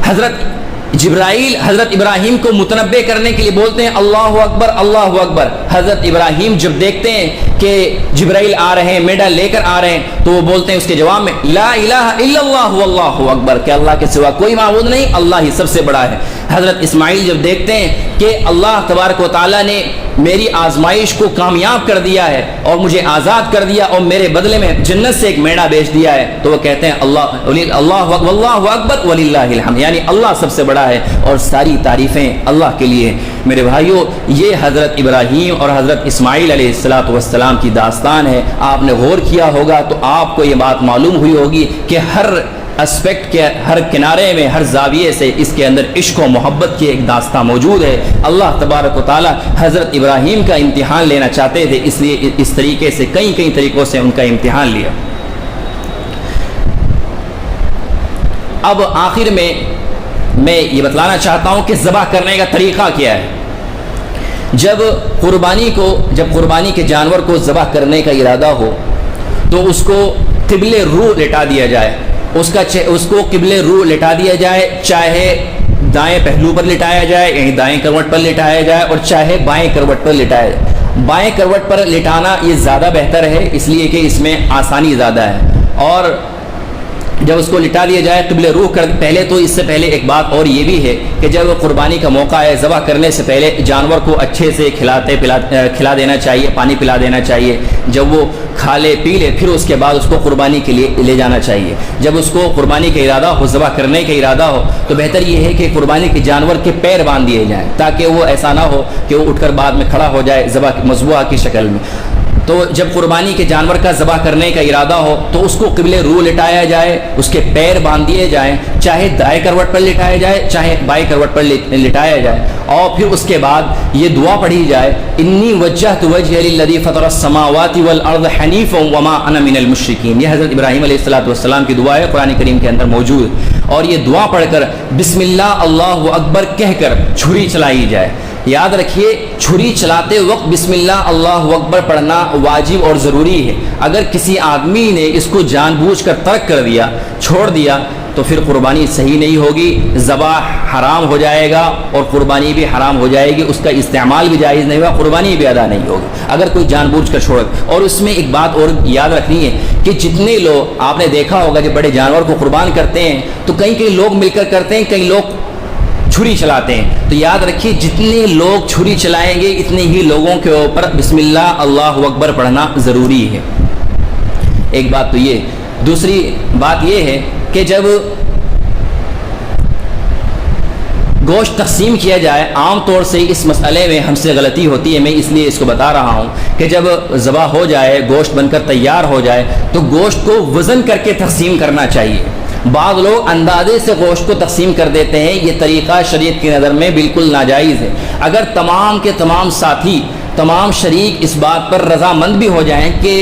S1: حضرت جبرائیل حضرت ابراہیم کو متنبہ کرنے کے لیے بولتے ہیں اللہ اکبر اللہ اکبر۔ حضرت ابراہیم جب دیکھتے ہیں کہ جبرائیل آ رہے ہیں، میڈا لے کر آ رہے ہیں، تو وہ بولتے ہیں اس کے جواب میں لا الہ الا اللہ واللہ اکبر، کہ اللہ کے سوا کوئی معبود نہیں، اللہ ہی سب سے بڑا ہے۔ حضرت اسماعیل جب دیکھتے ہیں کہ اللہ تبارک و تعالیٰ نے میری آزمائش کو کامیاب کر دیا ہے اور مجھے آزاد کر دیا اور میرے بدلے میں جنت سے ایک میڑا بیچ دیا ہے، تو وہ کہتے ہیں اللہ واللہ اکبر وللہ الحمد، یعنی اللہ سب سے بڑا ہے اور ساری تعریفیں اللہ کے لیے۔ میرے بھائیوں، یہ حضرت ابراہیم اور حضرت اسماعیل علیہ السلام کی داستان ہے۔ آپ نے غور کیا ہوگا تو آپ کو یہ بات معلوم ہوئی ہوگی کہ ہر اسپیکٹ کے ہر کنارے میں، ہر زاویے سے اس کے اندر عشق و محبت کی ایک داستان موجود ہے۔ اللہ تبارک و تعالی حضرت ابراہیم کا امتحان لینا چاہتے تھے، اس لیے اس طریقے سے کئی طریقوں سے ان کا امتحان لیا۔ اب آخر میں یہ بتلانا چاہتا ہوں کہ ذبح کرنے کا طریقہ کیا ہے۔ جب قربانی کے جانور کو ذبح کرنے کا ارادہ ہو تو اس کو قبل رو لٹا دیا جائے، اس کو قبل رو لٹا دیا جائے، چاہے دائیں پہلو پر لٹایا جائے یعنی دائیں کروٹ پر لٹایا جائے، اور چاہے بائیں کروٹ پر لٹایا جائے۔ بائیں کروٹ پر لٹانا یہ زیادہ بہتر ہے، اس لیے کہ اس میں آسانی زیادہ ہے۔ اور جب اس کو لٹا دیا جائے قبل روح کر پہلے، تو اس سے پہلے ایک بات اور یہ بھی ہے کہ جب قربانی کا موقع ہے، ذبح کرنے سے پہلے جانور کو اچھے سے کھلا دینا چاہیے، پانی پلا دینا چاہیے۔ جب وہ کھا لے پی لے پھر اس کے بعد اس کو قربانی کے لیے لے جانا چاہیے۔ جب اس کو قربانی کا ارادہ ہو، ذبح کرنے کا ارادہ ہو، تو بہتر یہ ہے کہ قربانی کے جانور کے پیر باندھ دیے جائیں، تاکہ وہ ایسا نہ ہو کہ وہ اٹھ کر بعد میں کھڑا ہو جائے ذبح مذبوحہ کی شکل میں۔ تو جب قربانی کے جانور کا ذبح کرنے کا ارادہ ہو تو اس کو قبلے رو لٹایا جائے، اس کے پیر باندھ دیے جائیں، چاہے دائیں کروٹ پر لٹایا جائے چاہے بائیں کروٹ پر لٹایا جائے، اور پھر اس کے بعد یہ دعا پڑھی جائے، انی وجہت وجہی للذی فطر السماوات والارض حنیفا وما انا من المشرکین۔ یہ حضرت ابراہیم علیہ السلام کی دعا ہے، قرآن کریم کے اندر موجود، اور یہ دعا پڑھ کر بسم اللہ اللہ اکبر کہہ کر چھری چلائی جائے۔ یاد رکھیے چھری چلاتے وقت بسم اللہ اللہ اکبر پڑھنا واجب اور ضروری ہے۔ اگر کسی آدمی نے اس کو جان بوجھ کر ترک کر دیا، چھوڑ دیا، تو پھر قربانی صحیح نہیں ہوگی، ذبح حرام ہو جائے گا اور قربانی بھی حرام ہو جائے گی، اس کا استعمال بھی جائز نہیں ہوگا، قربانی بھی ادا نہیں ہوگی اگر کوئی جان بوجھ کر چھوڑ۔ اور اس میں ایک بات اور یاد رکھنی ہے کہ جتنے لوگ آپ نے دیکھا ہوگا کہ بڑے جانور کو قربان کرتے ہیں تو کئی لوگ مل کر کرتے ہیں، کئی لوگ چھری چلاتے ہیں، تو یاد رکھیے جتنے لوگ چھری چلائیں گے اتنے ہی لوگوں کے اوپر بسم اللہ اللہ اکبر پڑھنا ضروری ہے۔ ایک بات تو یہ، دوسری بات یہ ہے کہ جب گوشت تقسیم کیا جائے، عام طور سے اس مسئلے میں ہم سے غلطی ہوتی ہے، میں اس لیے اس کو بتا رہا ہوں کہ جب ذبح ہو جائے، گوشت بن کر تیار ہو جائے تو گوشت کو وزن کر کے تقسیم کرنا چاہیے۔ بعض لوگ اندازے سے گوشت کو تقسیم کر دیتے ہیں، یہ طریقہ شریعت کی نظر میں بالکل ناجائز ہے۔ اگر تمام کے تمام ساتھی، تمام شریک اس بات پر رضامند بھی ہو جائیں کہ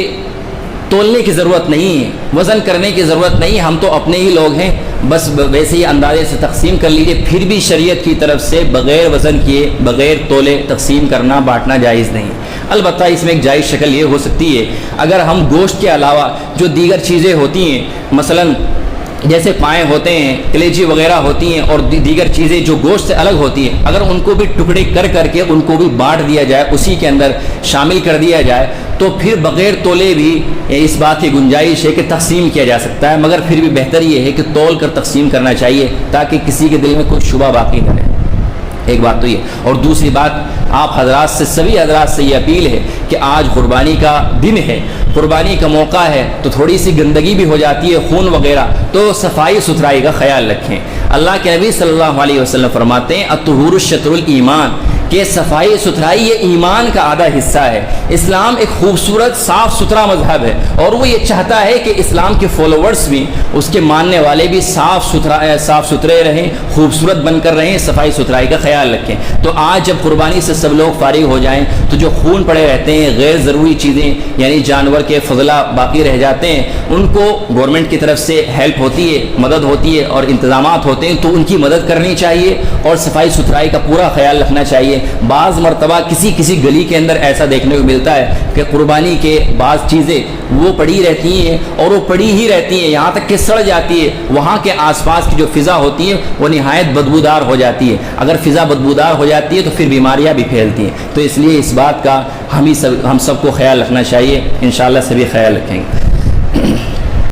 S1: تولنے کی ضرورت نہیں ہے، وزن کرنے کی ضرورت نہیں، ہم تو اپنے ہی لوگ ہیں، بس ویسے ہی اندازے سے تقسیم کر لیجیے، پھر بھی شریعت کی طرف سے بغیر وزن کیے، بغیر تولے تقسیم کرنا، بانٹنا جائز نہیں۔ البتہ اس میں ایک جائز شکل یہ ہو سکتی ہے، اگر ہم گوشت کے علاوہ جو دیگر چیزیں ہوتی ہیں، مثلاً جیسے پائیں ہوتے ہیں، کلیجی وغیرہ ہوتی ہیں، اور دیگر چیزیں جو گوشت سے الگ ہوتی ہیں، اگر ان کو بھی ٹکڑے کر کے ان کو بھی بانٹ دیا جائے، اسی کے اندر شامل کر دیا جائے، تو پھر بغیر تولے بھی اس بات کی گنجائش ہے کہ تقسیم کیا جا سکتا ہے، مگر پھر بھی بہتر یہ ہے کہ تول کر تقسیم کرنا چاہیے تاکہ کسی کے دل میں کوئی شبہ باقی نہ رہے۔ ایک بات تو یہ، اور دوسری بات آپ حضرات سے، سبھی حضرات سے یہ اپیل ہے کہ آج قربانی کا دن ہے، قربانی کا موقع ہے، تو تھوڑی سی گندگی بھی ہو جاتی ہے، خون وغیرہ، تو صفائی ستھرائی کا خیال رکھیں۔ اللہ کے نبی صلی اللہ علیہ وسلم فرماتے ہیں الطہور شطر الایمان، کہ صفائی ستھرائی یہ ایمان کا آدھا حصہ ہے۔ اسلام ایک خوبصورت صاف ستھرا مذہب ہے، اور وہ یہ چاہتا ہے کہ اسلام کے فالوورز بھی، اس کے ماننے والے بھی صاف ستھرے رہیں، خوبصورت بن کر رہیں، صفائی ستھرائی کا خیال رکھیں۔ تو آج جب قربانی سے سب لوگ فارغ ہو جائیں تو جو خون پڑے رہتے ہیں، غیر ضروری چیزیں یعنی جانور کے فضلہ باقی رہ جاتے ہیں، ان کو گورنمنٹ کی طرف سے ہیلپ ہوتی ہے، مدد ہوتی ہے اور انتظامات ہوتے ہیں، تو ان کی مدد کرنی چاہیے اور صفائی ستھرائی کا پورا خیال رکھنا چاہیے۔ بعض مرتبہ کسی گلی کے اندر ایسا دیکھنے کو ملتا ہے کہ قربانی کے بعض چیزیں وہ پڑی رہتی ہیں، اور وہ پڑی ہی رہتی ہیں یہاں تک کہ سڑ جاتی ہے، وہاں کے آس پاس کی جو فضا ہوتی ہے وہ نہایت بدبودار ہو جاتی ہے۔ اگر فضا بدبودار ہو جاتی ہے تو پھر بیماریاں بھی پھیلتی ہیں، تو اس لیے اس بات کا ہم سب کو خیال رکھنا چاہیے۔ انشاءاللہ سبھی خیال رکھیں گے۔